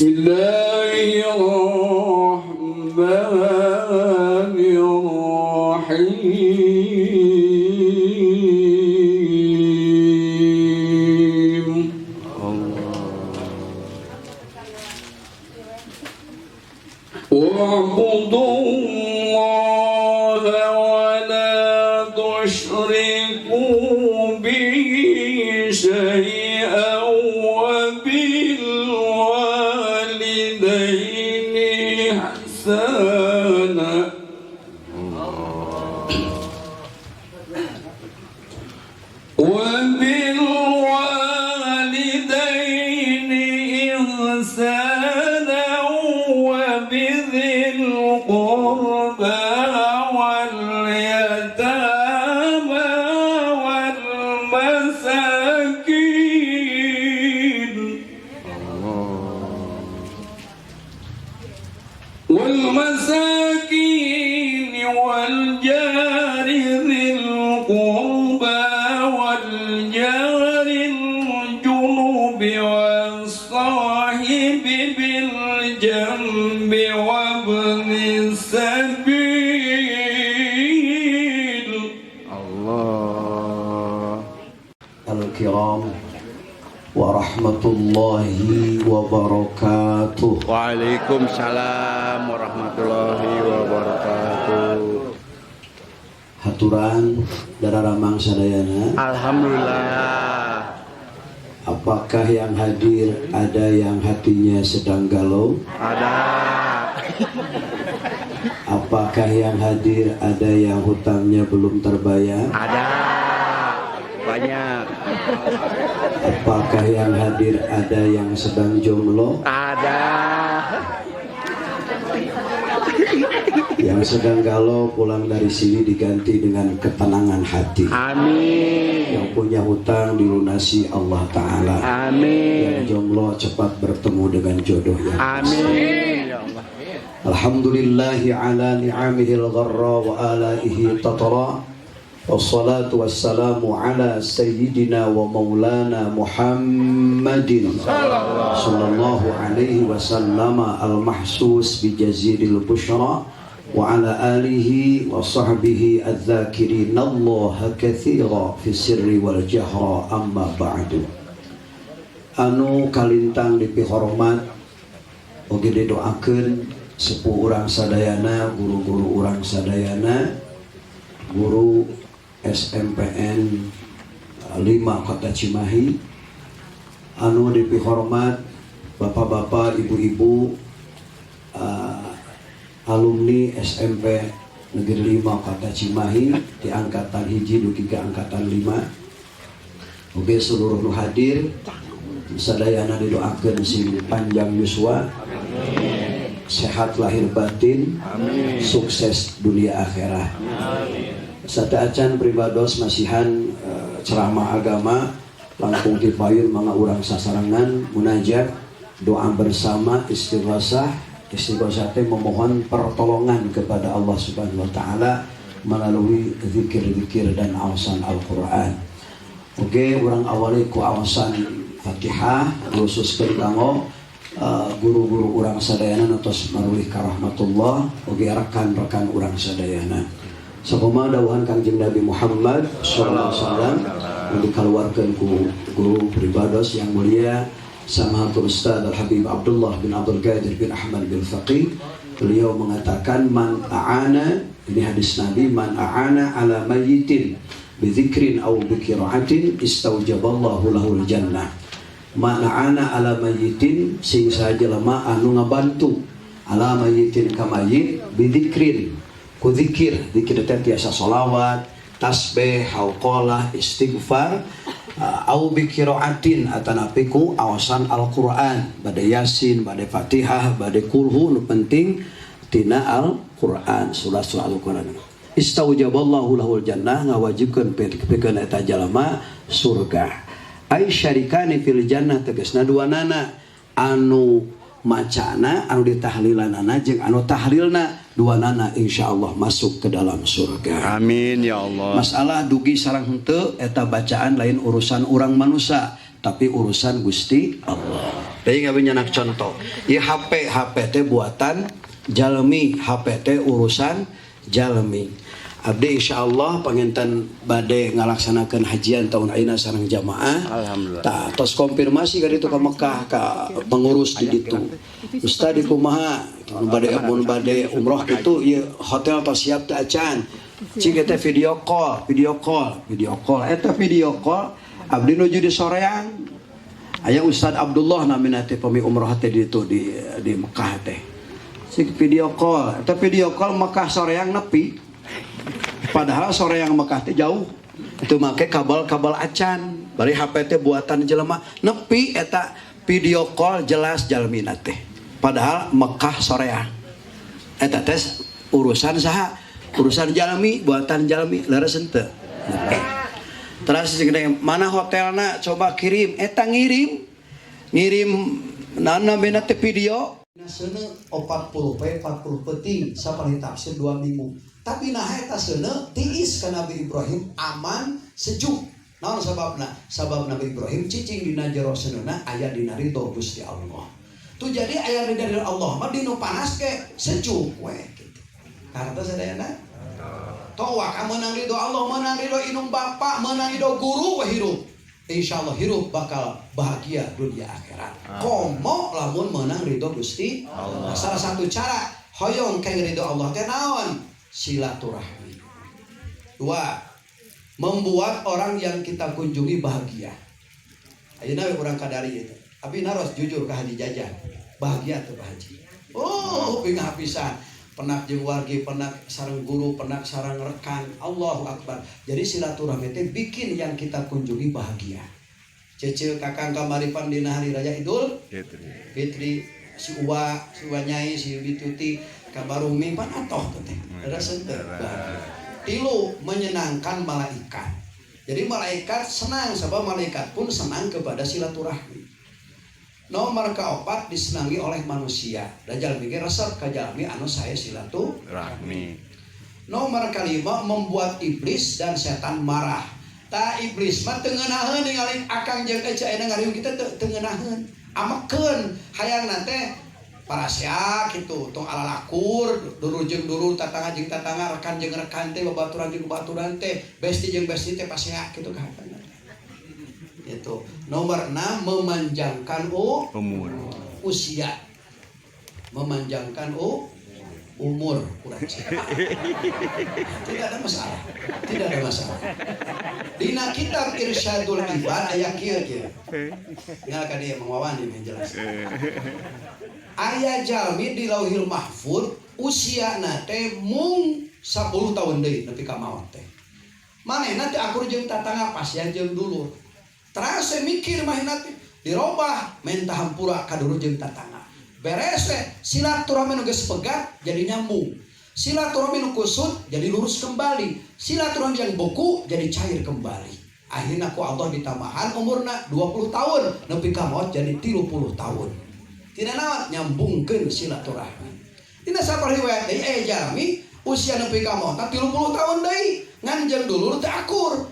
Bismillahirrahmanirrahim. Wa'budullaha wa la tusyriku bihi syai'an wa bil walidaini ihsana. وبالوالدين إحسانا وبذي القربى واليتامى والمساكين والجار ذي القربى والجار الجنوب والصاحب بالجنب وابن السبيل. Allah Al-Kiram warahmatullahi wabarakatuh. Waalaikumsalam warahmatullahi wabarakatuh. Haturan dararamang sadayana. Alhamdulillah. Apakah yang hadir ada yang hatinya sedang galau? Ada. Apakah yang hadir ada yang hutangnya belum terbayar? Ada. Banyak. Apakah yang hadir ada yang sedang jomblo? Ada. Yang sedang galau pulang dari sini diganti dengan ketenangan hati. Amin. Yang punya hutang dilunasi Allah Ta'ala. Amin. Yang jomblo cepat bertemu dengan jodohnya. Amin. Ya Allah. Alhamdulillahi ala ni'amihil gharra wa alaihi tatara. Wassalatu wassalamu ala sayyidina wa maulana Muhammadin sallallahu alaihi wasallam al-mahsus bi jaziril bushra wa ala alihi wa sahbihi adz-dzakirin Allah katsira fi sirri wal jahra amma ba'du. Anu kalintang dipihormat oge didoakeun sepuh urang sadayana, guru-guru urang sadayana, guru SMPN 5 Kota Cimahi, anu dipihormat bapak-bapak, ibu-ibu, alumni SMP Negeri 5 Kota Cimahi di angkatan hiji dugi ke angkatan 5. Oke, seluruh nu hadir sadayana didoakeun sing panjang yuswa, sehat lahir batin, sukses dunia akhirat. Sata acan pribados masihan ceramah agama langkung tipayun manga urang sasarangan munajat doa bersama istighosah teh memohon pertolongan kepada Allah Subhanahu wa taala melalui zikir-zikir dan awasan Al-Qur'an. Oke, urang awali ku awasan Fatihah khususkeun kanggo guru-guru urang sadayana nutos maruih ka rahmatullah oge rekan-rekan urang sadayana. Sakumaha dawuhan Kangjeng Nabi Muhammad sallallahu alaihi wasallam dikeluarkan ku guru pribados yang mulia Samahatul Ustaz Al-Habib Abdullah bin Abdul Qadir bin Ahmad bin Faqih. Beliau mengatakan man a'ana, ini hadis Nabi, man a'ana ala mayyitin bi dzikrin aw bi qira'atin istaujaballahu lahul jannah. Man a'ana ala mayyitin sing sajelema anu ngabantu ala mayyitin ka mayyit bi dzikrin ku zikir, zikir teh tiasa sholawat, tasbih, hauqalah, istighfar, au bi qiraatin atanapi ku awasan Al-Qur'an, bade Yasin, bade Fatihah, bade kulhu, nu penting tina Al-Qur'an, surah-surah Al-Qur'an. Istaujaballahu lahul jannah, ngawajibkeun pikeun eta jalema surga. Ai syarikani fil jannah, tegasna duanana anu macana anu ditahlilanana jeung anu tahlilna duanana insyaallah masuk ke dalam surga. Amin ya Allah. Masalah dugi sareng henteu eta bacaan lain urusan urang manusia, tapi urusan Gusti Allah. Deui ngawenyanak contoh. Ieu HP teh buatan jalmi, HP teh urusan jalmi. Abdi insyaallah panginten bade ngalaksanakeun hajian tahun ayeuna sareng jamaah. Alhamdulillah. Tah tos konfirmasi ka ditu ka Mekah ka pengurus di ditu. Ustaz di kumaha mun bade umroh kitu ieu hotel tos siap teh acan. Cing teh video call eta video call abdi nuju di soreang. Aya Ustaz Abdullah namina teh pemi umroh teh di ditu di Mekah teh. Cing video call Mekah soreang nepi. Padahal sore yang Mekah teh jauh. Itu make kabel acan. Bari HP teh buatan jelema nepi eta video call jelas jalmina teh. Padahal Mekah soreang. Eta teh urusan saha? Urusan jalmi, buatan jalmi, leres henteu. Terus gede mana hotelna coba kirim. Eta ngirim nana bena teh video. Seuneu 40 peti sapaling tafsir 2 minggu. Tapi nah eta seuneu tiis ka Nabi Ibrahim aman sejuk. Naon sababna? Sabab Nabi Ibrahim cicing dina jero seuneuna aya dina ridho Gusti Allah. Tu jadi aya ridho dari Allah mah dinu panas ke sejuk we kitu. Kareta sadayana. Toa ka meunang ridho Allah, meunang ridho inung bapa, meunang ridho guru we hirup. Insyaallah hirup bakal bahagia dunia akhirat. Komo lamun meunang ridho Gusti Allah. Salah satu cara hoyong kang ridho Allah teh naon? Silaturahmi. 2. Membuat orang yang kita kunjungi bahagia. Ayeuna we urang kadari itu. Abi naros jujur ka Haji Jajah. Bahagia tuh Pak Haji. Oh, pingah pisan. Penak jeung wargi, penak sareng guru, penak sareng rekan. Allahu Akbar. Jadi silaturahmi teh bikin yang kita kunjungi bahagia. Cece kakang kamaripan dina hari raya Idul Fitri. Si Uwa Nyai, si Bituti, kabarumi pan atoh teh. Ada senter. 3. Menyenangkan malaikat. Jadi malaikat senang sebab malaikat pun senang kepada silaturahmi. Nomor keempat disenangi oleh manusia. Dan jalmi ge resep ka jalmi anu sae silaturahmi. Nomor kelima membuat iblis dan setan marah. Ta iblis mah teu ngeunaheun ningali akang jeung ece ayeuna ngariung kita teu ngeunaheun. Amekeun hayangna teh parasya kitu tong alalakur dulu jeung dulu tatangga jeung tatangga rekan jeung rekan teh babaturan jeung babaturan teh besti jeung besti teh pasea kitu kahatana. Itu nomor 6 memanjangkan umur usia. Memanjangkan umur kurang. Tidak ada masalah. Dina kitab Irsyadul Ibad aya kieu kieu. Tinggal ka dieu mangwawani menjelas. Aya jalmi di Lauhil Mahfuz usiana teh mung 10 tahun deui nepi ka maot teh. Manehna teh akur jeung tatangga pasien jeung dulur. Terus mikir manehna teh dirobah menta hampura ka dulur jeung tatangga. Beres teh silaturahmi nu geus pegat jadi nyambung. Silaturahmi nu kusut jadi lurus kembali. Silaturahmi yang beku jadi cair kembali. Akhirnya ku Allah ditambahan umurna 20 tahun nepi ka maot jadi 30 tahun. Tina naon nyambungkeun silaturahmi. Dina sapar riwayat deui jalmi usia nepi ka maot 30 tahun deui ngan jeung dulur teh akur.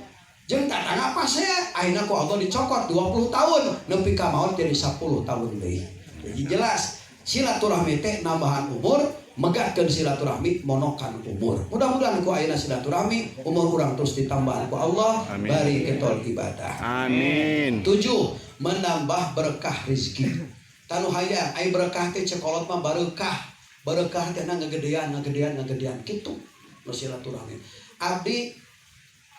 Jeung tatangga pasea akhirna ku Allah dicokot 20 tahun nepi ka maot jadi 10 tahun deui. Jadi jelas silaturahmi teh nambahan umur, megatkeun silaturahmi monokan umur. Mudah-mudahan ku ayeuna silaturahmi umur urang terus ditambah ku Allah bari ketol ibadah. Amin. 7. Menambah berkah rezeki. Tanu hayang ai berkah teh cekolot mah barokah. Barokah teh ngagedean kitu. Nu silaturahmi. Abdi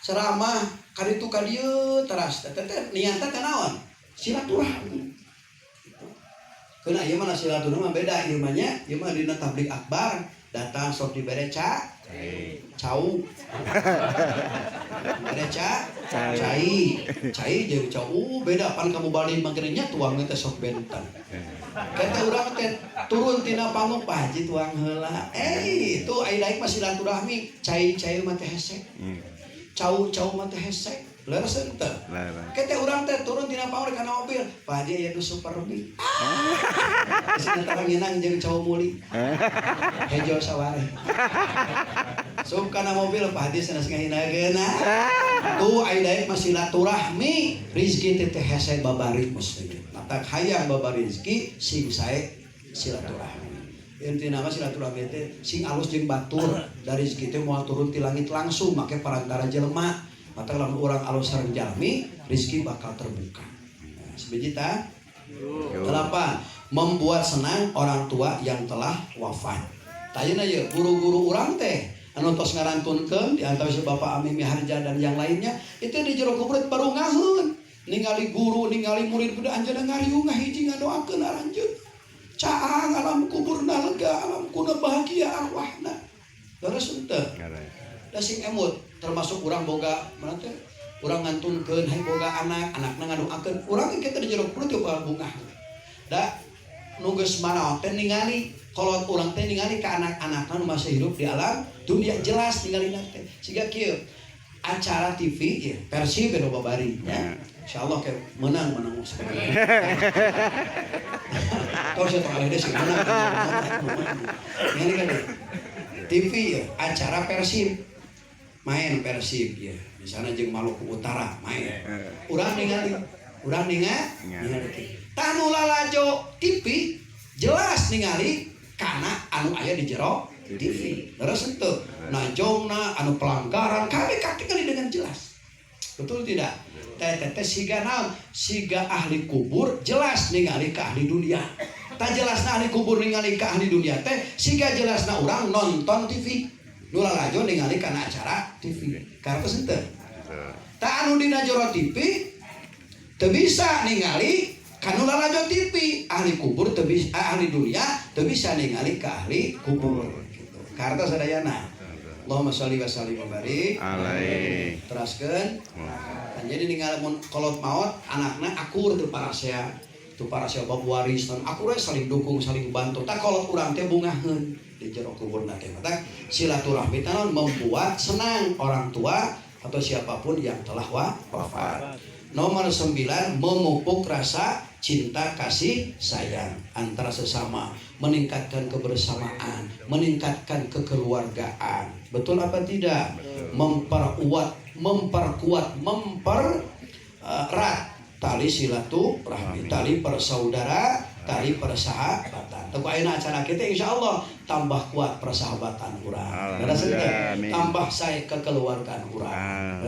ceramah kaditu ka dieu teras teh niatna teh naon? Silaturahmi. Kena ieu mah silaturahmi beda ieu mah nya, ieu mah dina tablik akbar, datang sok dibere cau. Bere cai jeung cau beda pan kamu balik magere nya tuang teh sok benten. Kata urang teh turun tina pamuk Pak Haji tuang heula. Itu ai daek mah silaturahmi, cai mah teh hese. Cau mah teh hese. Leres henteu. Kete urang teh turun tina pamuk kana mobil. Pak Haji aya nu super ruby. Cenah taranginang jeung cau muli. Hejo saware. Sup kana mobil Pak Haji sanes ngahinageuna. Tu ai daek mah silaturahmi, rezeki teh hese babari mesti. tak hayang baba rezeki sing sae silaturahmi. Intina mah silaturahmi teh sing alus jeung batur dari rezeki teh moal turun ti langit langsung make parantara jelema. Mata lamun urang alus sareng jalmi rezeki bakal terbuka. Nah, sabiji tah? 8. Membuat senang orang tua yang telah wafat. Tayana ye guru-guru urang teh anu tos ngarantunkeun di antara Bapak Ami Miharja dan yang lainnya itu di jero kubur baru ngaheun ningali guru ningali murid kudu anjeunna ngariung ngahiji ngadoakeun aranjeun caang alam kuburna lega alam kuna bahagia arwahna leres henteu da sing emut termasuk urang boga mana teh urang ngantunkeun hayang boga anak-anakna ngadoakeun urang kita di jero kubur teh bakal bungah da nu geus manaon teh ningali kolot urang teh ningali ka anak-anakna nu masih hidup di alam dunia jelas ningali teh siga kieu acara TV ya Persib nu babari nya insyaallah ke menang tong saya tong ada sih menang ini kan TV ya acara Persib main Persib ya di sana jeung Maluku Utara main urang ningali tanu lalajo TV jelas ningali kana anu aya di jero TV terus henteu najongna anu pelanggaran kabeh katingali dengan jelas betul tidak teh siga naon siga ahli kubur jelas ningali ka ahli dunia tak jelasna ahli kubur ningali ka ahli dunia teh siga jelasna urang nonton TV nu lalajo ningali kana acara TV kartos henteu tak anu dina jero TV teu bisa ningali kanu lalajo TV ahli kubur teu bisa ahli dunia teu bisa ningali ka ahli kubur gitu. Kartos sadayana. Allahumma sholli wa sallim wa barik alaihi. Teraskeun. Dan jadi ningali mun kolot maot anakna akur teu parasea bab waris dan akur saling dukung saling bantu. Tak kolot urang teh bungaheun di jero kuburna teh. Mata silaturahmi teh membuat senang orang tua atau siapapun yang telah wafat. Nomor 9 memupuk rasa cinta kasih sayang antara sesama, meningkatkan kebersamaan, meningkatkan kekeluargaan. Betul apa tidak? Mempererat tali silaturahmi, tali persaudaraan, tali persahabatan. Teguh ayeuna acara kita insyaallah tambah kuat persahabatan urang. Tambah saya kekeluargaan urang.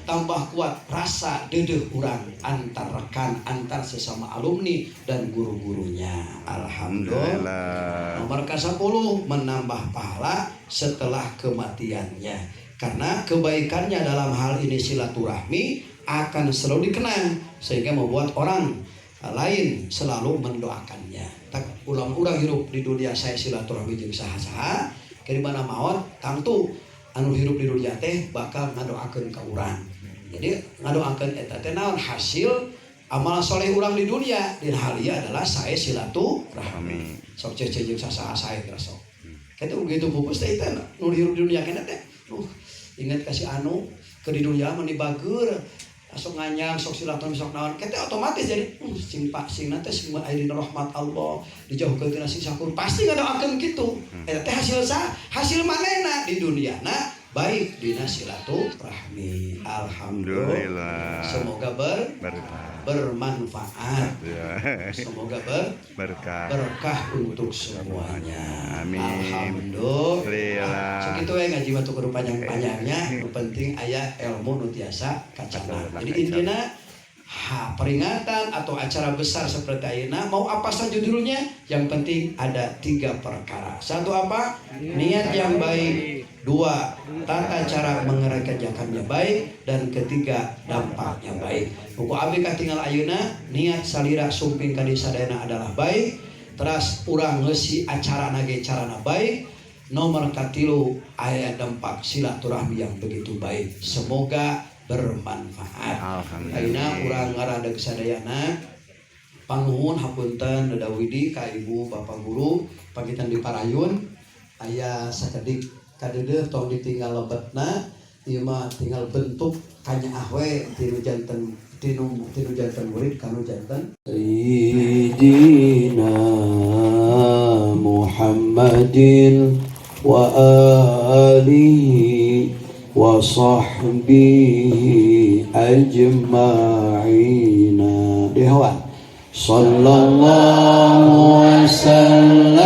Tambah kuat rasa deudeuh urang antar rekan, antar sesama alumni dan guru-gurunya. Alhamdulillah. Nomor ke-10 menambah pahala setelah kematiannya. Karena kebaikannya dalam hal ini silaturahmi akan selalu dikenang sehingga membuat orang lain selalu mendoakannya. Tak ulang-ulang hidup di dunia saya silaturahmi jeung saha-saha ke mana maot tangtu anu hidup di dunia teh bakal ngadoakeun ka urang. Jadi ngadoakeun eta teh naon hasil amal soleh urang di dunia dan hal ieu adalah saya silaturahmi. Sok cece jeung saha sae sok. Kitu begitu pupus teh eta nu hidup di dunia kana teh. Ingat kasih anu ke di dunia mah dibageur sok nganyang sok silaturahmi sok naon kita otomatis jadi sing sing nanti sing aya dina rahmat Allah dijauhkeun tina siksa kubur pasti ngadoakeun kitu eta teh hasil manehna di duniana baik dina silaturahmi. Alhamdulillah. Semoga bermanfaat. Semoga berkah untuk semuanya. Amin. Alhamdulillah. Segitu we ngaji batu kudu panjang-panjangnya, nu penting aya ilmu nu tiasa kacana. Jadi intina peringatan atau acara besar seperti ayeuna mau apa saja judulnya, yang penting ada 3 perkara. 1 apa? Niat yang baik. 2, tata cara mengerjakannya baik. Dan 3, dampaknya baik. Buku abdi katinggal ayeuna niat salira sumping ka sadayana adalah baik. Terus urang ngeusi acarana ge carana baik. Nomor 3 aya dampak silaturahmi yang begitu baik. Semoga bermanfaat. Ayeuna urang ngaradeg sadayana panuhun hapunten dadawidi ka ibu bapak guru pagitan di Parayun aya sakedik kadeudeuk tong ditinggal lebetna ieu mah tinggal bentuk kanyaah we tinu janten murid kanu janten Sayyidina Muhammadin wa alihi wa sahbihi ajma'ina. Dewan sallallahu wasallam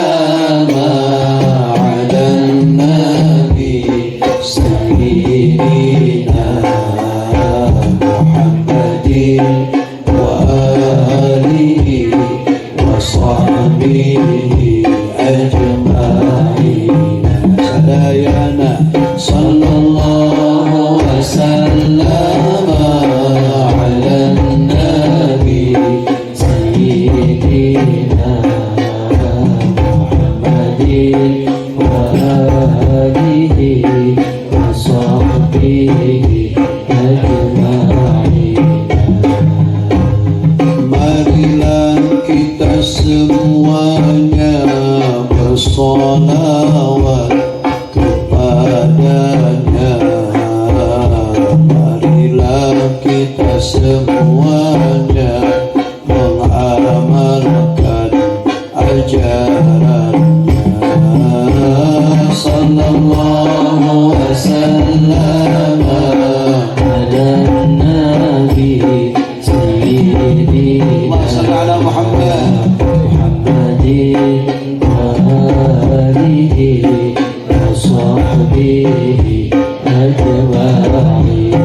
ala nabi sayyidina Muhammadin wa alihi wa sahbihi ajma'in. Sadayana sallallahu wasallam ala nabi sayyidina Muhammadin wa alihi wa sahbihi ajma'in. Marilah kita semuanya bersolawat kepadanya. Marilah kita semuanya mengamalkan ajarannya. Sallallahu wasallam ala nabi sayyidina Muhammadin wa alihi wa sahbihi ajma'in.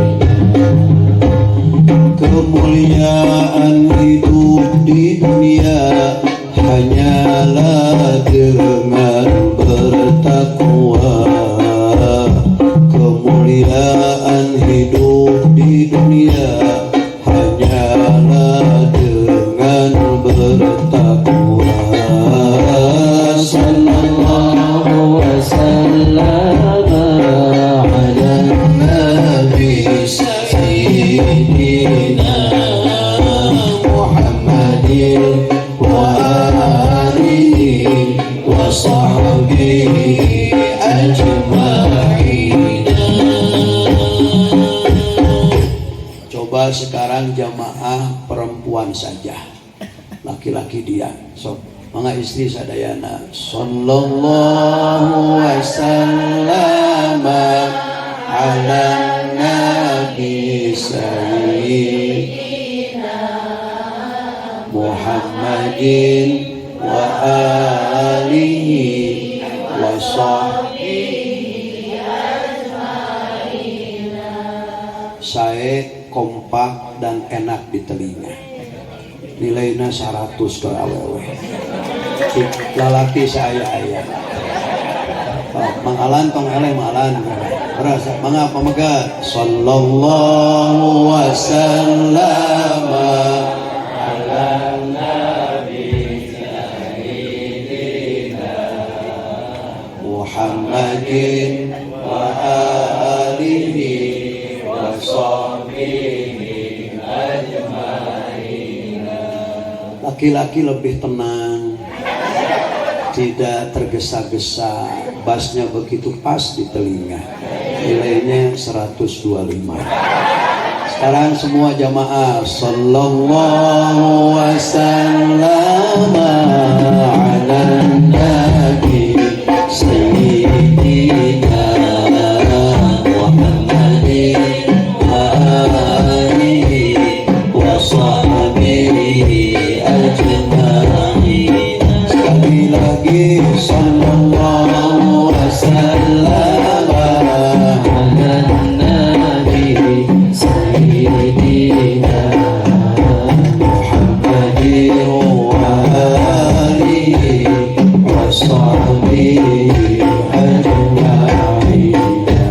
Kemuliaan hidup di dunia hanyalah dengan bertakwa. Kemuliaan hidup di dunia hanyalah dengan bertakwa. Sallallahu wasallam ala nabi sayyidina Muhammadin wa alihi wa sahbihi ajma'in. Coba sekarang jamaah perempuan saja, laki-laki dia. So, mga istri sadayana. Sallallahu wasallam ala nabi sayyidina Muhammadin wa alihi wa sahbihi ajma'in. Saya kompak dan enak di telinga. Nilainya 100 ke awewe. Lalaki saya ayah. Mangalan tong eleh malan. Berasa mangapa mega sallallahu wasallam ala nabi sayyidina Muhammadin wa alihi wa sahbihi ajma'in. Laki-laki lebih tenang, tidak tergesa-gesa, bassnya begitu pas di telinga. Nilainya 125. Sekarang semua jamaah sallallahu wasallam ala nabi sayyidina Muhammadin wa alihi wa sahbihi ajma'in. Sekali lagi sallallahu wasallam ala nabi sayyidina Muhammadin wa alihi wa sahbihi ajma'in.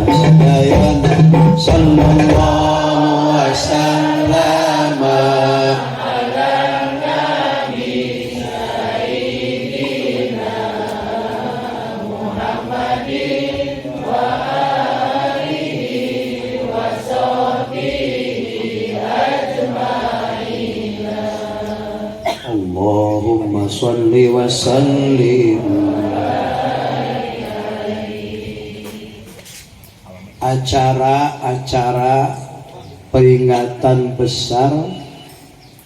Sadayana sallallahu wasallam ala nabi sayyidina Muhammadin wa alihi wa sahbihi ajma'in. Allahumma shalli wa sallim. Acara-acara peringatan besar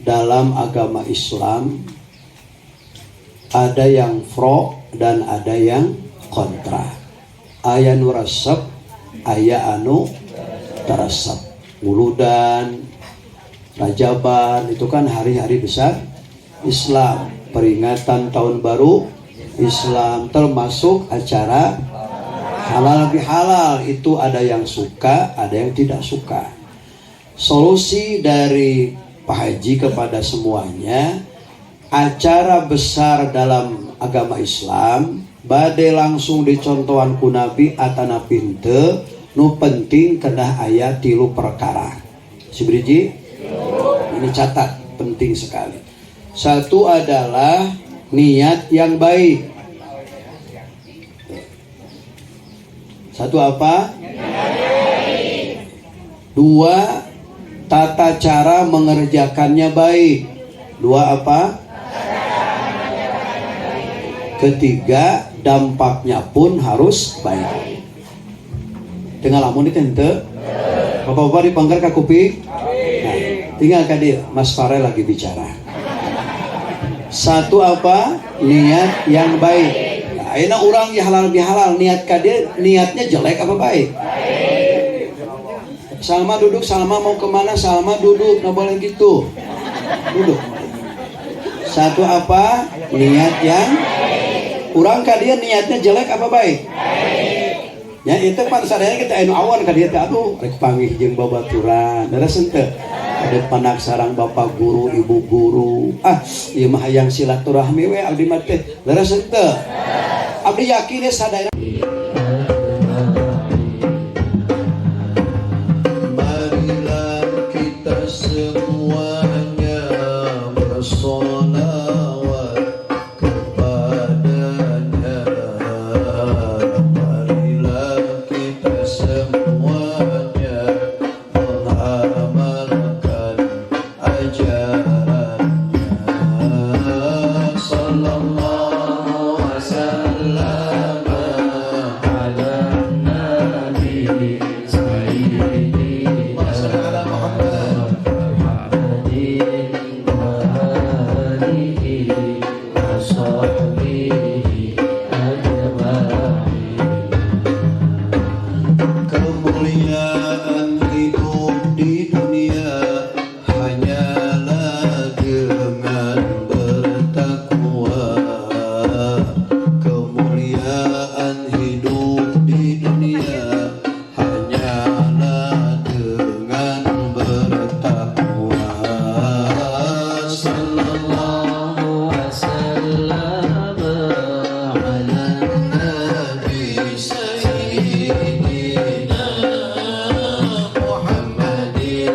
dalam agama Islam ada yang pro dan ada yang kontra. Aya nu resep, aya anu teresep. Muludan, Rajaban itu kan hari-hari besar Islam, peringatan tahun baru Islam, termasuk acara halal bihalal. Itu ada yang suka, ada yang tidak suka. Solusi dari Pak Haji kepada semuanya, acara besar dalam agama Islam bade langsung dicontohan ku Nabi atana pinte, nu penting kedah aya 3 perkara. Si Briji, ini catat, penting sekali. Satu adalah niat yang baik. Satu apa? Dua, tata cara mengerjakannya baik. Dua apa? Ketiga, dampaknya pun harus baik. Tengah lamun itu ente, bapak-bapak dipanggar ke kuping. Nah, tinggal ke dia, Mas Farel lagi bicara. Satu apa? Niat yang baik. Nah, ini orang ya halal bihalal, niat ke dia, niatnya jelek apa baik? Salma duduk, Salma mau kemana? Salma duduk, nggak boleh gitu. Duduk. Satu apa? Niat yang kurang ka dia niatnya jelek apa baik? Ya itu pan sadaya kita anu awan ka dia teh aduh rek panggih jeung babaturan. Daras henteu. Ada panak sarang bapak guru, ibu guru. Ieu mah hayang silaturahmi we abdi mah teh. Daras henteu. Abdi yakin ya sadaya. Marilah kita semuanya bersolawat kepadanya. Marilah kita semuanya mengamalkan ajarannya. Sallallahu wasallam ala nabi sayyidina Muhammad Muhammadin wa alihi wa sahbihi ajma'in. Kemuliaan hidup di dunia hanyalah dengan bertakwa. Kemuliaan hidup di dunia hanyalah dengan bertakwa. Sallallahu wasallam ala nabi sayyidina Muhammadin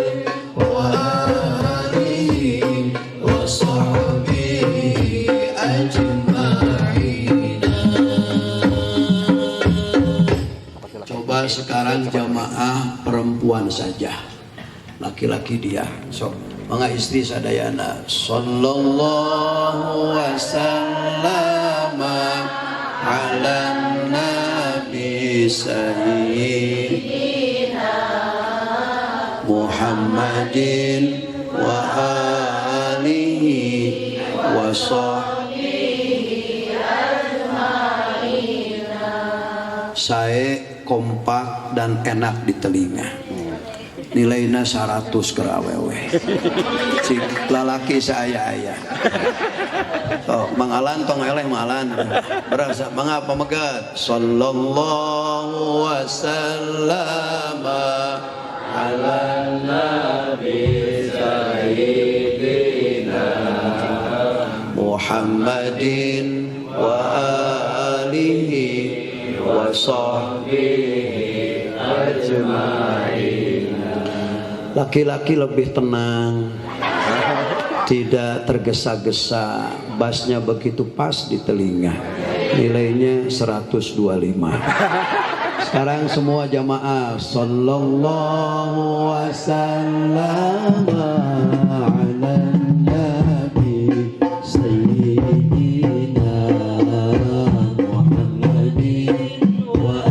wa alihi wa sahbihi ajma'in. Coba sekarang jamaah perempuan saja, laki-laki dia. So, mga istri sadayana. Sallallahu wasallam ala nabi sayyidina Muhammadin wa alihi wa sahbihi ajma'in. Saya kompak dan enak di telinga. Nilainya 100 ke awewe. Si lalaki saya ayah. So, mangalan tong eleh mangalan. Berasa mangapa megat? Sallallahu wasallam ala nabi sayyidina Muhammadin wa alihi wa sahbihi ajma'in. Laki-laki lebih tenang, tidak tergesa-gesa, bassnya begitu pas di telinga. Nilainya 125. Sekarang semua jamaah sallallahu wasallam ala nabi sayyidina Muhammadin wa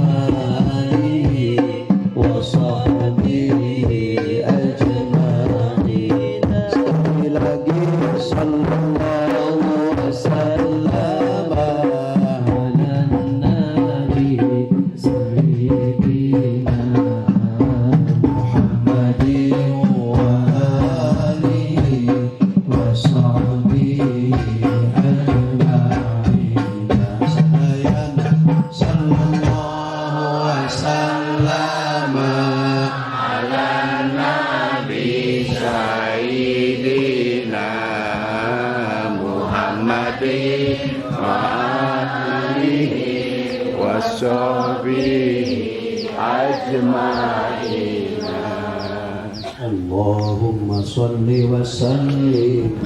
alihi wa sahbihi ajma'in. Sekali lagi sallallahu wasallam ala nabi sayyidina Muhammadin wa alihi wa alihi wa sahbihi ajma'in. Allahumma sholli wa sallim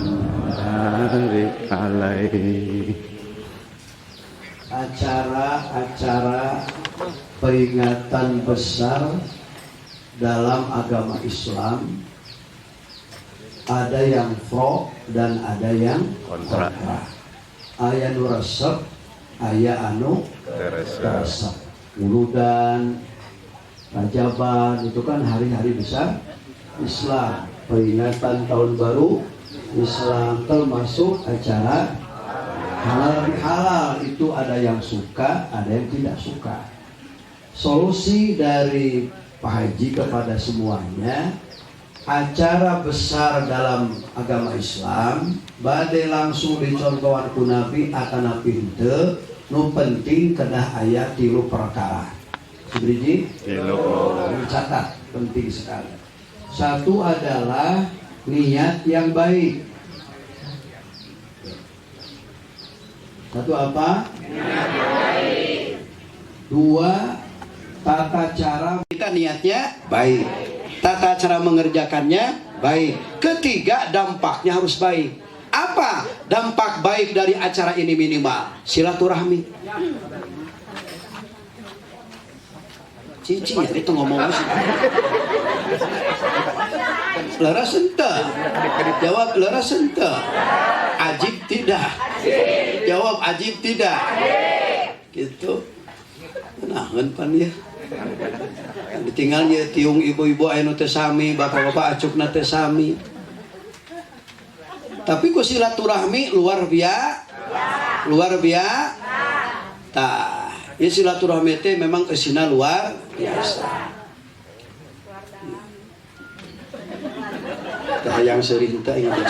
alaihi. Acara-acara peringatan besar dalam agama Islam ada yang pro dan ada yang kontra. Aya nu resep, aya anu teresep. Uludan, Rajaban itu kan hari-hari besar Islam, peringatan tahun baru Islam, termasuk acara halal bihalal. Itu ada yang suka, ada yang tidak suka. Solusi dari Pak Haji kepada semuanya, acara besar dalam agama Islam bade langsung dicontohan ku Nabi akan Nabi henteu, nu penting kedah aya 3 perkara. Sebriji? Catat, penting sekali. Satu adalah niat yang baik. Satu apa? Niat baik. 2, tata cara kita niatnya baik. Tata cara mengerjakannya baik. 3, dampaknya harus baik. Apa dampak baik dari acara ini? Minimal silaturahmi. Cici ya itu ngomong sih. Leres ente. Jawab leres ente. Ajib tidak. Jawab ajib tidak. Gitu. Nah, pan ya. Ditinggalnya tiung ibu-ibu anu teh sami, bapak-bapak acukna teh sami. Tapi ku silaturahmi luar biasa. Luar biasa. Tah, ya silaturahmi teh memang eusina luar biasa. Tah yang sering teh ingat.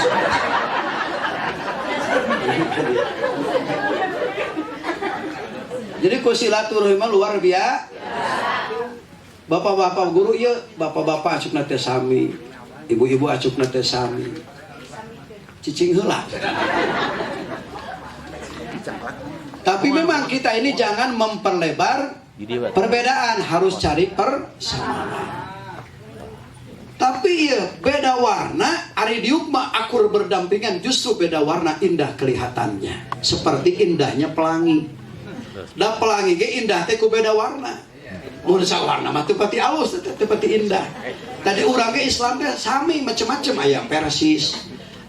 Jadi ku silaturahmi luar biasa. Bapak-bapak guru ieu, bapak-bapak acukna teh sami, ibu-ibu acukna teh sami. Cicing heula. Tapi memang kita ini jangan memperlebar perbedaan, harus cari persamaan. Tapi ya beda warna, ari diuk mah akur berdampingan, justru beda warna indah kelihatannya. Seperti indahnya pelangi. Da pelangi ge indah teh ku beda warna. Mun sawarna mah teu pati alus, teu pati indah. Tadi urang ge Islam teh sami macam-macam, aya Persis,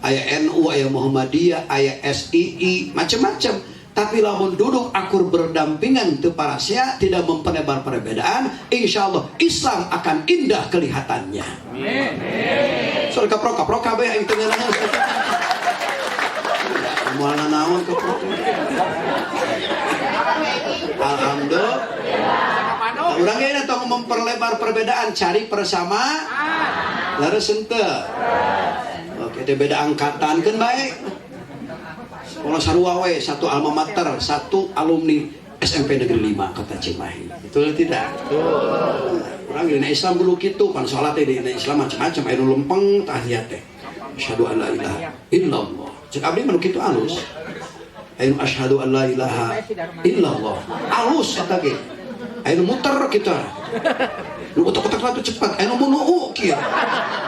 aya NU, aya Muhammadiyah, aya SII, macam-macam. Tapi lamun duduk akur berdampingan teu parasia, tidak memperlebar perbedaan, insyaallah Islam akan indah kelihatannya. Amin. Soal kaprok kabeh aing teu ngeunah. Moal naon kaprok. Alhamdulillah. Urang ge tong memperlebar perbedaan, cari persamaan. Laras henteu. Oke, teh beda angkatan kan baik. Sekolah sarua we, satu alma mater, satu alumni SMP Negeri 5 Kota Cimahi. Betul tidak? Betul. Urang dina Islam dulu kitu, pan salat teh dina Islam macam-macam, aya nu lempeng tahiyat teh. Asyhadu an la ilaha illallah. Cek abdi mah kitu alus. Aya asyhadu an la ilaha illallah. Alus kata ge. Aya muter kita. Nu utak-utak itu cepat. Aya nu kieu.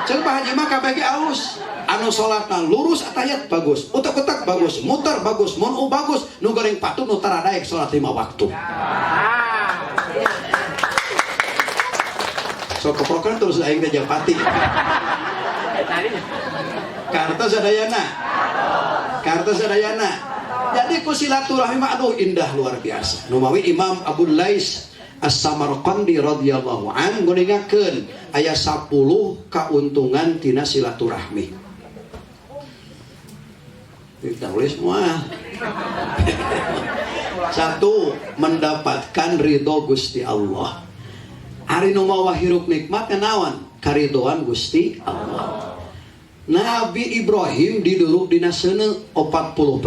Ceuk Pak Haji mah kabeh ge alus. Anu salatna lurus atayat bagus, utak-utak bagus, muter bagus, munu bagus, nu goreng patut nu taradaek salat 5 waktu. So keprokan terus aing teh japati. Karta sadayana. Karta sadayana. Jadi ku silaturahmi mah aduh indah luar biasa. Nu mawi Imam Abu Lais As-Samarqandi radhiyallahu an ngodingakeun aya 10 kauntungan tina silaturahmi. Kita tulis semua. 1, mendapatkan ridho Gusti Allah. Ari nu mawa hirup nikmat kenaon? Karidoan Gusti Allah. Nabi Ibrahim diduruk dina seuneu 40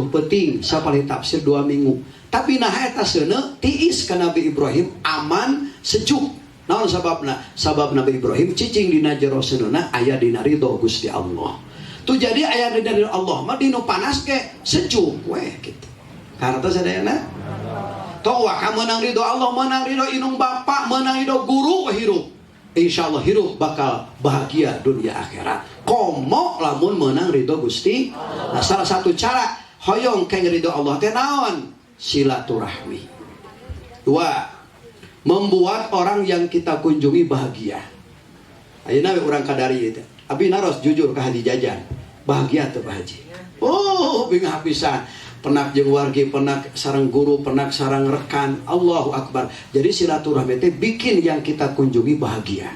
peting sapali tafsir 2 minggu. Tapi nah eta seuneu tiis ka Nabi Ibrahim aman sejuk. Naon sababna? Sabab Nabi Ibrahim cicing dina jero seuneuna aya dina ridho Gusti Allah. Tu jadi aya dina ridho Allah mah dinu panas ge sejuk we gitu. Karena sadayana tong waka menang ridho Allah, menang ridho inung bapak, menang ridho guru hirup. Insya Allah hirup bakal bahagia dunia akhirat. Komo lamun menang ridho Gusti. Nah, salah satu cara hoyong keng ridho Allah teh naon? Silaturahmi. 2. Membuat orang yang kita kunjungi bahagia. Ayeuna we urang kadari teh. Abi naros jujur ka hadi jajan. Bahagia tuh Pak Haji. Oh, bingah pisan. Penak jeung wargi, penak sareng guru, penak sareng rekan. Allahu Akbar. Jadi silaturahmi teh bikin yang kita kunjungi bahagia.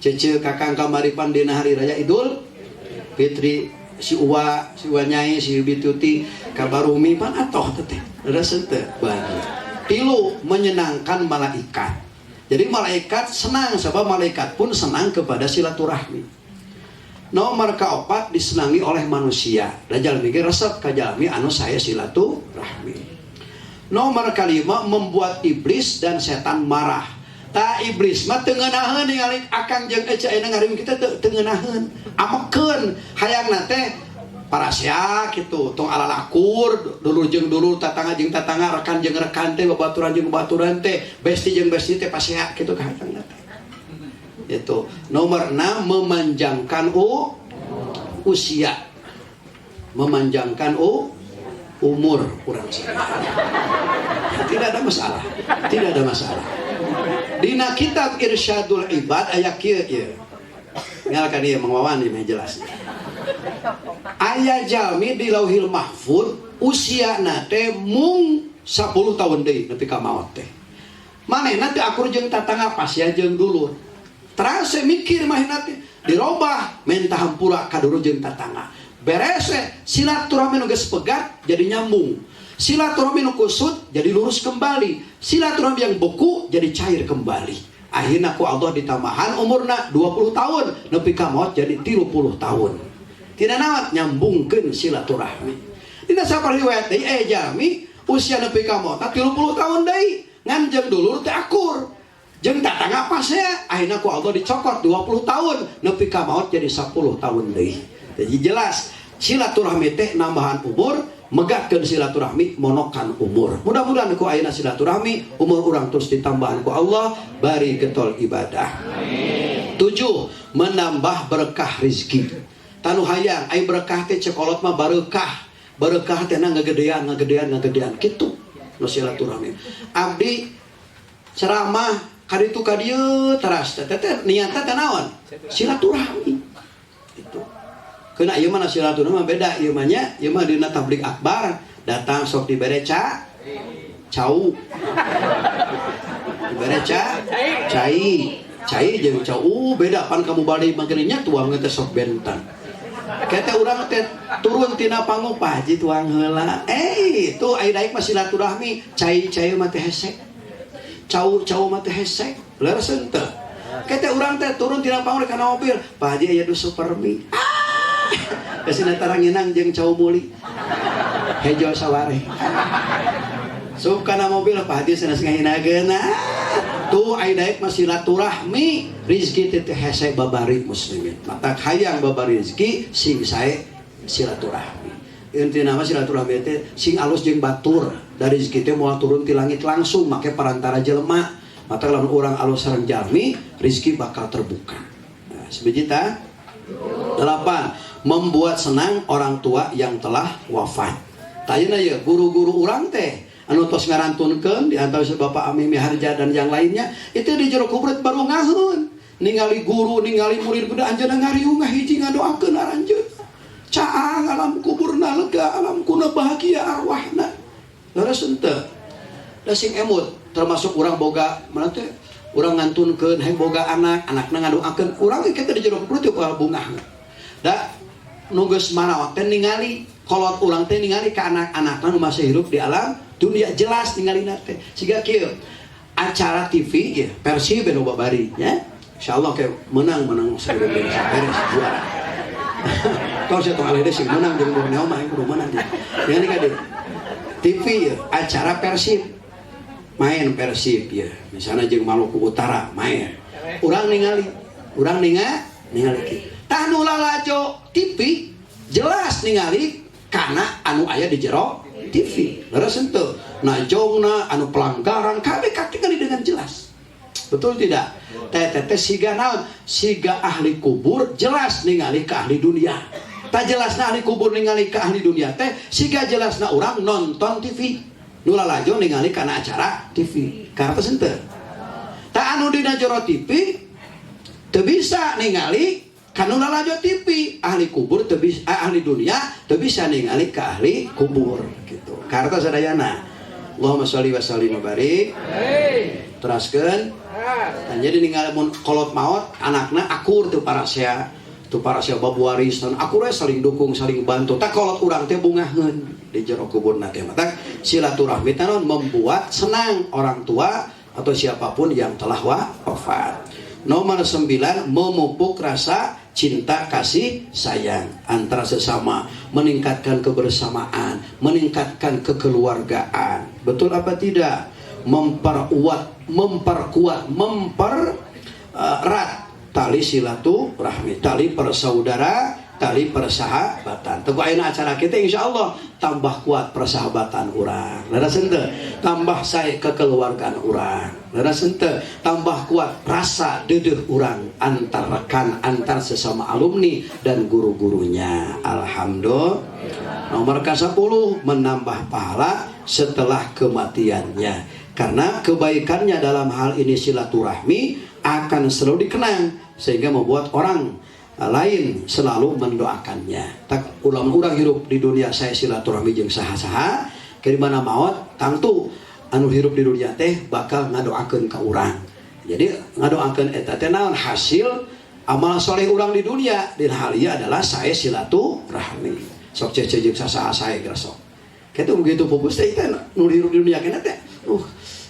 Cece kakang kamaripan dina hari raya Idul Fitri, si Uwa Nyai, si Bituti, kabarumi pan atoh teh. Rasa teh bahagia. 3, menyenangkan malaikat. Jadi malaikat senang, sebab malaikat pun senang kepada silaturahmi. Nomor ke-4 disenangi oleh manusia. Dajal mikir resep ka jalmi anu saya silaturahmi. Nomor ke-5 membuat iblis dan setan marah. Ta iblis mah teu ngeunaheun ningali akang jeung ece aya ngarim kita teu ngeunaheun. Amekeun hayangna teh parasya kitu tong alalakur dulur jeung dulur tatangga jeung tatangga rekan jeung rekan teh babaturan jeung babaturan teh besti jeung besti teh pasea kitu ka hayangna teh. Itu nomor 6 memanjangkan usia, memanjangkan umur kurang saya. Tidak ada masalah, tidak ada masalah. Dina kitab Irsyadul Ibad aya kieu ieu. Ngalkan ieu mangwawan ieu jelas. Aya jalmi di Lauhil Mahfuz usiana teh mung 10 tahun deui nepi ka maot teh. Manehna teu akur jeung tatangga pasya jeung dulur. Terus saya mikir mahina teh dirobah minta hampura kaduru jeung tatangga. Beres silaturahmi nu geus pegat jadi nyambung. Silaturahmi nu kusut jadi lurus kembali. Silaturahmi yang beku jadi cair kembali. Akhirna ku Allah ditambahan umurna 20 tahun nepi ka maot jadi 30 tahun. Tina naon nyambungkeun silaturahmi. Dina sapari riwayat deui jalmi usia nepi ka maot 30 tahun deui ngan jeung dulur teh akur. Jeung tatangga pasea akhirna ku Allah dicokot 20 tahun nepi ka maot jadi 10 tahun deui. Jadi jelas silaturahmi teh nambahan umur, megatkeun silaturahmi monokan umur. Mudah-mudahan ku ayeuna silaturahmi umur urang terus ditambahan ku Allah bari getol ibadah. Amin. 7. Menambah berkah rezeki. Tanu hayang ai berkah teh cekolot mah barokah. Barokah teh ngagedean kitu. Nu silaturahmi. Abdi ceramah kaditu ka dieu teras teh niatna teh naon? Silaturahmi. Itu. Keuna ieu mah silaturahmi mah beda ieu mah nya, ieu mah dina tablik akbar, datang sok dibere cau. Dibere cai jeung cau beda pan kamu balik magerinya tuang teh sok bentan. Kata urang teh turun tina panggung Pak Haji tuang heula. Itu aya daek mah silaturahmi, cai mah teh hese. Cau mah teh hesek, leureuseun teh. Kete urang teh turun tina panggung kana mobil, Pak Haji aya du supermi. Kesina tarang ngeunang jeung cau muli. Hejo saware. Sup kana mobil Pak Haji sanes ngahinageun. Tuh aya daek mah silaturahmi, rezeki teh hese babari muslimin. Mata hayang babari rezeki sing sae silaturahmi. Intina mah silaturahmi teh sing alus jeung batur. Dari rezeki teh moal turun ti langit langsung make perantara jelema. Mata lamun urang alus sareng jalmi, rezeki bakal terbuka. Nah, sabiji ta? 8. Membuat senang orang tua yang telah wafat. Tayuna ya guru-guru urang teh anu tos ngarantunkeun di antara Bapak Ami Miharja dan yang lainnya, itu di jero kubur baru ngaheun. Ningali guru, ningali murid budak anjeunna ngariung ngahiji ngadoakeun aranjeun. Caang alam kuburna lega, alam kuna bahagia arwahna. Leureuseun teu. Da sing emut termasuk urang boga mana teh urang ngantunkeun hayang boga anakna ngadoakeun urang ge kita di jero kubur teh poal bungah. Da nu geus maraot teh ningali kolot urang teh ningali ka anak-anakna nu masih hirup di alam dunia jelas ningalina teh. Siga kieu acara TV ya Persib nu babari nya. Insyaallah ke menang sagede beres juara. Kalau saya tong alede sing menang jeung Borneo mah kudu menang. Ningali ka dieu. TV ya, acara Persib main Persib ya, misalnya jeung Maluku Utara main, urang ningali tah nu lalajo TV jelas ningali kana anu aya di jero TV. Leres henteu. Na jongna anu pelanggaran kabeh katingali dengan jelas. Betul tidak? Teh siga naon? Siga ahli kubur jelas ningali ke ahli dunia. Tak jelasna ahli kubur ningali ke ahli dunia teh siga jelasna orang nonton TV. Nu lalajo ningali kana acara TV. Kartos henteu? Tak anu dina jero TV teu bisa ningali kanu lalajo TV. Ahli kubur teu bisa ahli dunia teu bisa ningali ke ahli kubur gitu. Kartos sadayana. Allahumma sholli wa sallim wa barik. Teraskeun. Jadi ningali mun kolot maot anakna akur teu parasia babuaris dan akur saling dukung saling bantu. Tak kolot urang teh bungaheun di jero kuburna teh mah silaturahmi teh membuat senang orang tua atau siapapun yang telah wafat. Nomor 9, memupuk rasa cinta kasih sayang antara sesama, meningkatkan kebersamaan, meningkatkan kekeluargaan. Betul apa tidak? Memperkuat, mempererat tali silaturahmi, tali persaudara, tali persahabatan. Teguh ayeuna acara kita insyaallah tambah kuat persahabatan urang. Leres henteu? Tambah sae kekeluargaan urang. Leres henteu? Tambah kuat rasa deudeuh urang antar rekan, antar sesama alumni dan guru-gurunya. Alhamdulillah. Nomor ke-10, menambah pahala setelah kematiannya. Karena kebaikannya dalam hal ini silaturahmi akan selalu dikenang sehingga membuat orang lain selalu mendoakannya. Tak ulang-ulang hidup di dunia saya silaturahmi jeung saha-saha ke dimana maot tangtu anu hirup di dunia teh bakal ngadoakeun ka urang. Jadi ngadoakeun eta teh naon hasil amal soleh urang di dunia dan hal ieu adalah saya silaturahmi. Sok cece jeung saha sae geus sok. Kitu begitu pupus teh teh nu hirup di dunia kana teh.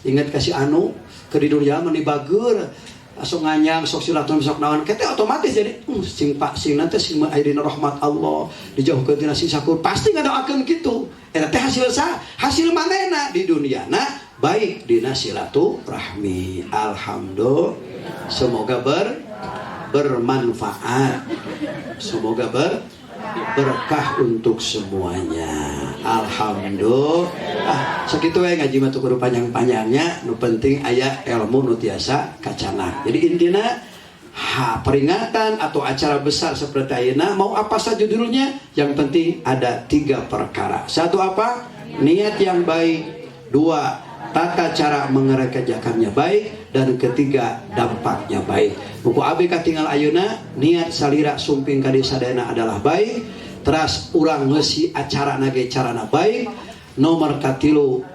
Ingat kasih anu ke di dunia meni bager sok nganyang sok silaturahmi sok naon kete otomatis jadi sing pak sing nanti sing ayeuna rahmat Allah dijauhkeun tina sisakur pasti ngadoakeun kitu eta teh hasil manehna di duniana baik dina silaturahmi. Alhamdulillah, semoga bermanfaat, semoga berkah untuk semuanya. Alhamdulillah. Sakitu we ngaji mah teu kudu panjang-panjangnya, nu penting aya ilmu nu tiasa kacanang. Jadi intina peringatan atau acara besar seperti ayeuna mau apa saja judulnya, yang penting ada 3 perkara. 1 apa? Niat yang baik. 2, tata cara mengerjakannya baik. Dan 3, dampaknya baik. Buku abi katinggal ayeuna niat salira sumping ka sadayana adalah baik. Teras urang ngeusi acara nage carana baik. Nomor 3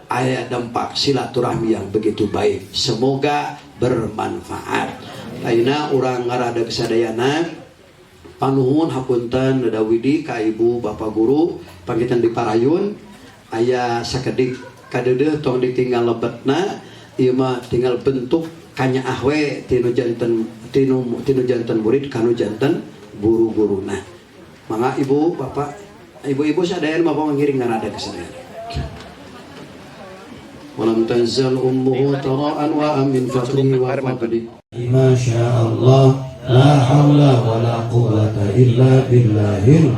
aya dampak silaturahmi yang begitu baik. Semoga bermanfaat. Ayeuna urang ngaradeuk sadayana panuhun hapunten Dada Widi ka ibu bapak guru panggitan di Parayun aya sakedik kadeudeuh tong ditinggal lebetna ieu mah tinggal bentuk kanyaah we tinu janten murid kanu janten guru-guruna. Mangga ibu bapak ibu-ibu sadayana bapak mengiring ngarada ke sadayana. Walam tanzal ummuhu tara'an wa amin fakri wa faqdi. Masya Allah, la hawla wa la quwwata illa billahil.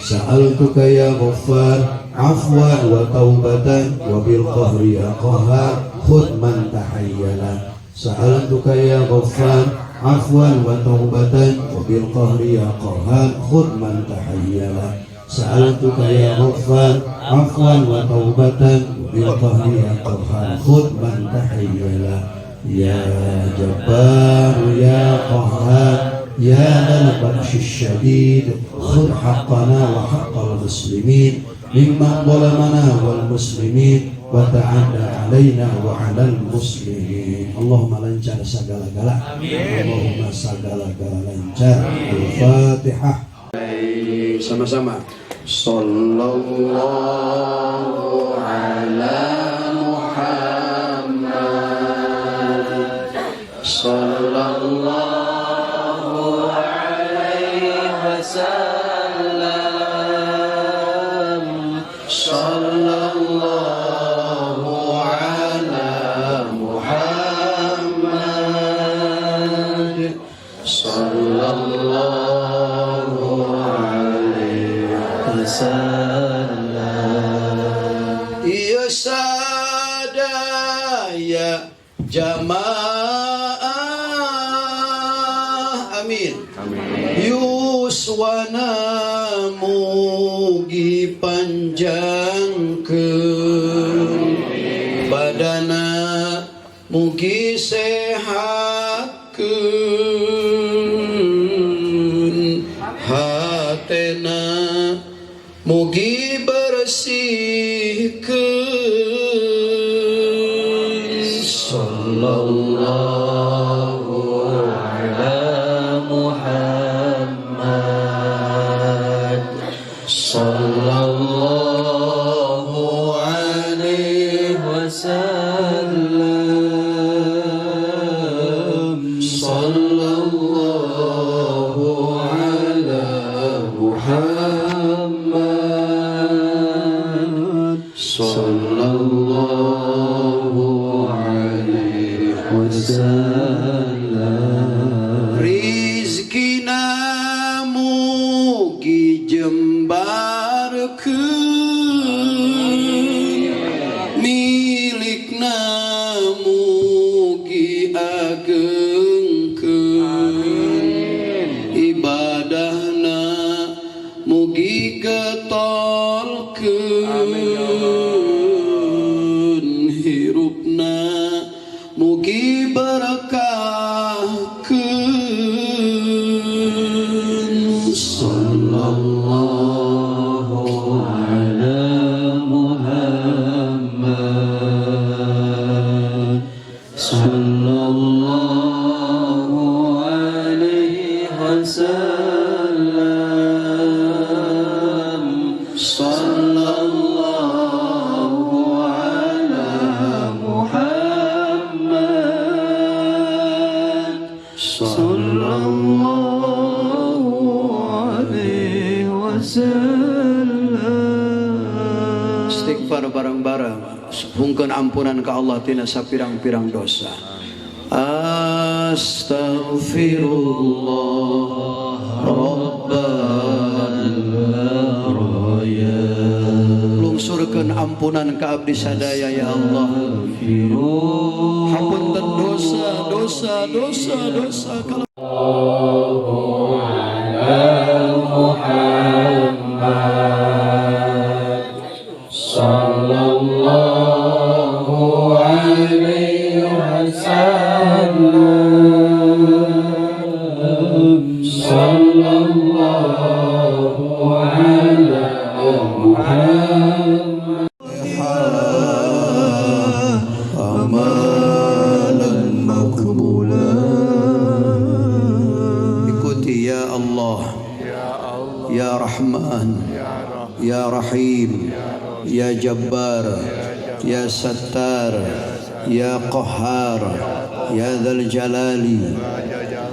Sa'altuka ya Ghaffar afwan wa taubatan wa bil qahri ya qahhar khudh man tahayyala. Sa'altuka ya Ghaffar afwan wa taubatan wa bil qahri ya qahhar khudh man tahayyala. Sa'altuka ya Ghaffar afwan wa taubatan wa bil qahri ya qahhar khudh man tahayyala. Ya Jabbar ya Qahhar ya Dzal Batshis Syadid khudh haqqana wa haqqal muslimin mimman zalamana wal muslimin wa ta'adda alaina wa 'alal muslimin. Allahumma lancar segala-gala. Allahumma segala-gala lancar. Al-Fatihah. Sama-sama. Sallallahu ala sallallahu alaihi wasallam sallallahu ala Muhammad sallallahu alaihi wasallam. sadaya jamaah amin yuswana mugi panjangkeun badana mugi sehatkeun hatena mugi bersihkeun sallallahu ala Muhammad sallallahu alaihi wasallam sallallahu ala Muhammad sallallahu alaihi wasallam rizkina mugi jembarkeun milikna mugi agengkeun ibadahna mugi getolkeun hirupna mugi berkahkeun sallallahu ala Muhammad sallallahu alaihi wasallam sallallahu ala Muhammad sallallahu alaihi wasallam istighfar bareng-bareng mohonkeun ampunan ka Allah tina sapirang-pirang dosa astaghfirullah rabbal baraya lungsurkeun ampunan ka abdi sadaya ya Allah hapunten dosa kalau sallallahu alaihi wasallam sallallahu ala Muhammad amalan makbulan ikuti ya Allah ya Rahman ya Rahim ya Jabbar ya Sattar ya Qahhar ya Dzal Jalali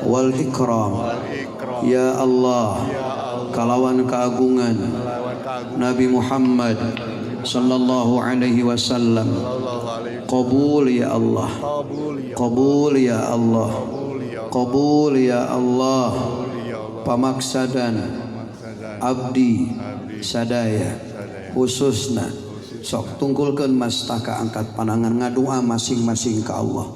wal Ikram ya Allah kalawan keagungan Nabi Muhammad sallallahu alaihi wasallam qabul ya Allah qabul ya Allah qabul ya Allah pamaksadan abdi sadaya khususna sok tungkulkeun mastaka angkat panangan ngadua masing-masing ke Allah.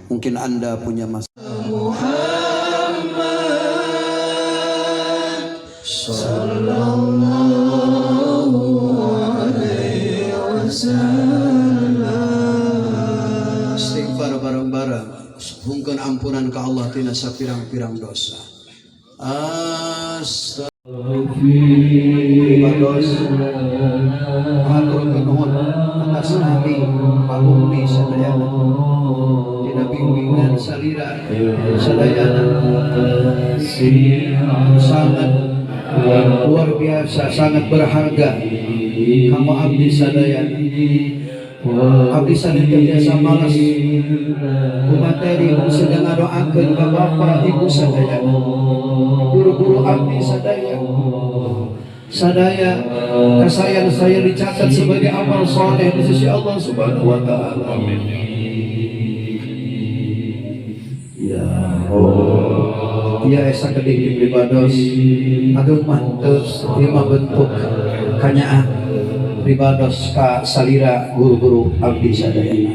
Mungkin Anda punya masalah. Muhammad sallallahu alaihi wasallam. Istighfar bareng-bareng. Mohonkeun ampunan ke Allah tina sapirang-pirang dosa. Ibados hatur nuhun atas nami pangungli sadayana dina bimbingan salira sadayana sangat luar biasa sangat berharga kamu abdi sadayana abdi sadayana biasa malas umateri sedang ngadoakeun ka Bapak Ibu sadayana guru-guru abdi sadaya kasayang saya dicatat sebagai amal soleh di sisi Allah Subhanahu wa taala. Amin. Ya Allah. Ya esa kedik ibados ageung mantep lima bentuk kanyaan pribados ka salira guru-guru abdi sadayana.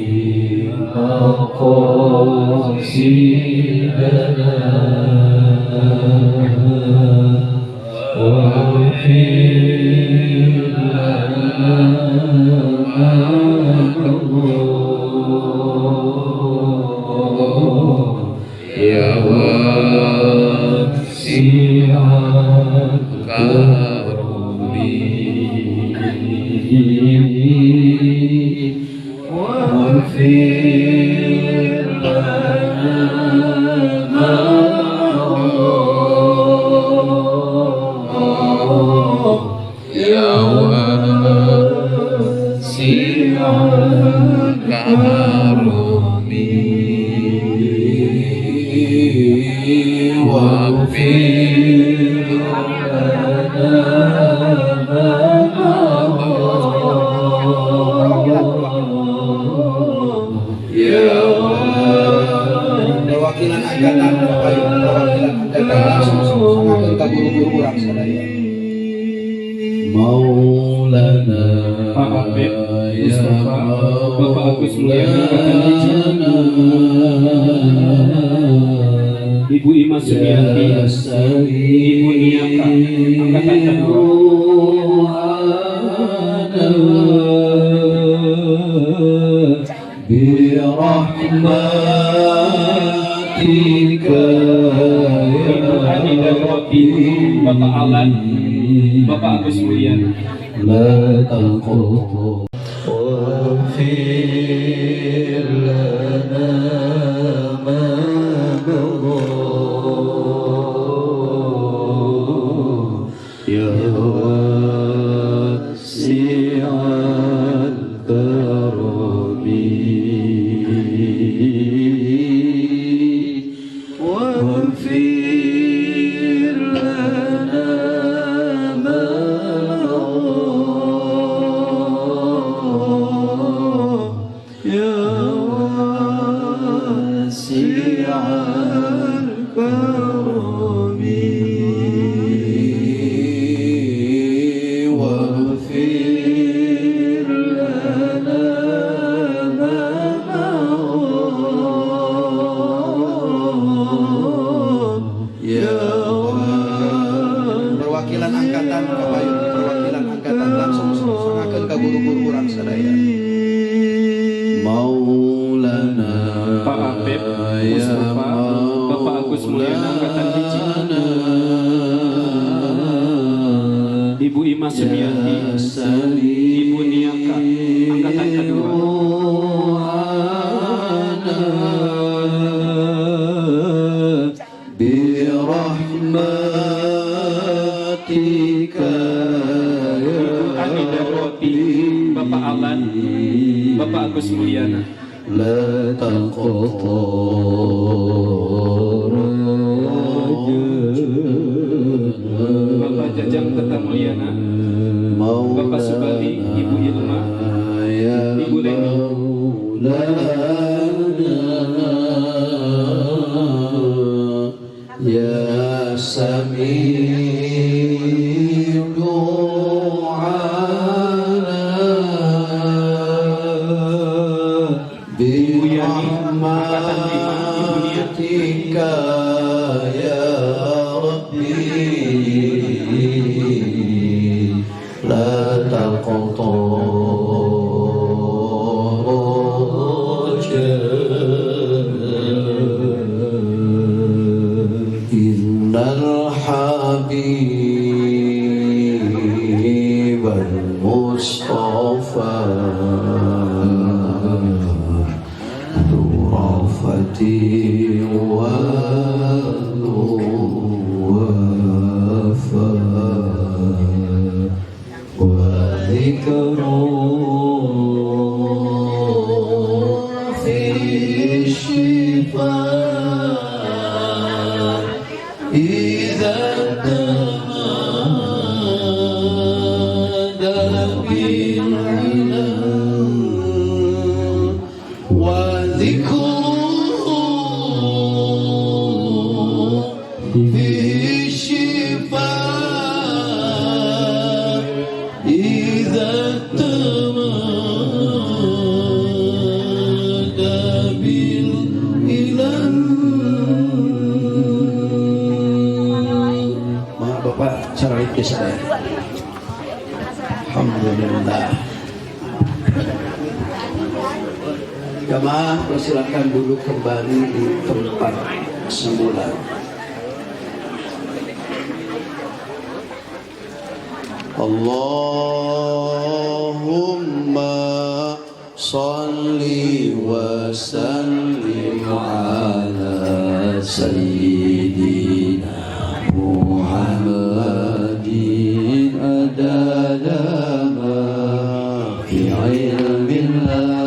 Perwakilan angkatan langsung sangakeun ka guru-guru urang sadaya. Maulana Pak Abed Mustafa, Bapak Agus Mulyana angkatan hiji, Ibu Ima Sumiati, Ibu Niaka angkatan kedua, birahmatika Ibu Ani dan Robi, Bapak Alan, Bapak Agus Mulyana. la taqulu waghfir lana ma mada ya wasi'al karami waghfir lana ma perwakilan angkatan Kapayun, perwakilan angkatan langsung sangakeun ka guru-guru urang sadaya. Maulana Pak Abed Mustafa, Bapak Agus Mulyana angkatan hiji, Ibu Ima Sumiati, Ibu Niaka angkatan kedua, birahmatika Ibu Ani dan Robi, Bapak Alan, Bapak Agus Mulyana. la Bapak Jajang Kertamulyana, Bapak Subali, Ibu Ilma, Ibu Leni, ya sami du'ana Ibu Yani, angkatan 5, Ibu Nia, birahmatika ya Rabbi la taqta innal habibal mustafa durafati wa wafa wa dhikru fi shifa idza tamada bil ilah wa dhikru Desa Dayak. Alhamdulillah. Jamaah persilakan duduk kembali di tempat semula. Allahumma salli wa sallim ala sayyidina Muhammadin adada ma fi ilmillah